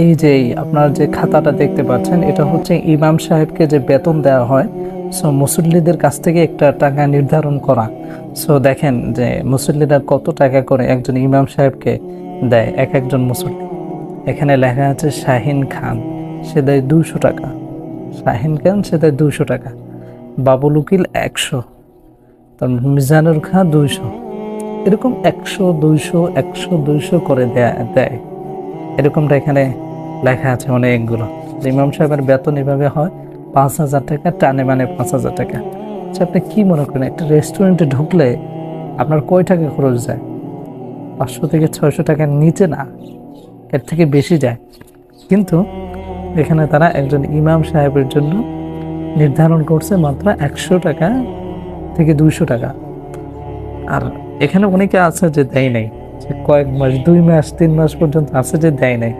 এই যে আপনার যে খাতাটা দেখতে পাচ্ছেন, এটা হচ্ছে ইমাম সাহেবকে যে বেতন দেওয়া হয়, সো মুসল্লিদের কাছ থেকে একটা টাকা নির্ধারণ করা। সো দেখেন যে মুসল্লিরা কত টাকা করে একজন ইমাম সাহেবকে দেয়, এক একজন মুসল্লি। এখানে লেখা আছে শাহিন খান, সে দেয় 200 টাকা। শাহিন খান সে দেয় 200 টাকা। বাবুল উকিল 100, তার মিজানুর খাঁ 200। এরকম 100 200 100 200 করে দেয়। এরকমটা এখানে লেখা আছে অনেকগুলো। ইমাম সাহেবের বেতন এভাবে হয় 5,000 টাকা, টানে মানে 5,000 টাকা। আচ্ছা, আপনি কি মনে করেন একটা রেস্টুরেন্টে ঢুকলে আপনার কয় টাকা খরচ যায়? 500 থেকে 600 টাকার নিচে না, এর থেকে বেশি যায়। কিন্তু এখানে তারা একজন ইমাম সাহেবের জন্য নির্ধারণ করছে মাত্র 100 টাকা থেকে 200 টাকা। আর এখানে অনেকে আছে যে দেয় নাই, যে কয়েক মাস, 2 মাস 3 মাস পর্যন্ত আছে যে দেয় নাই।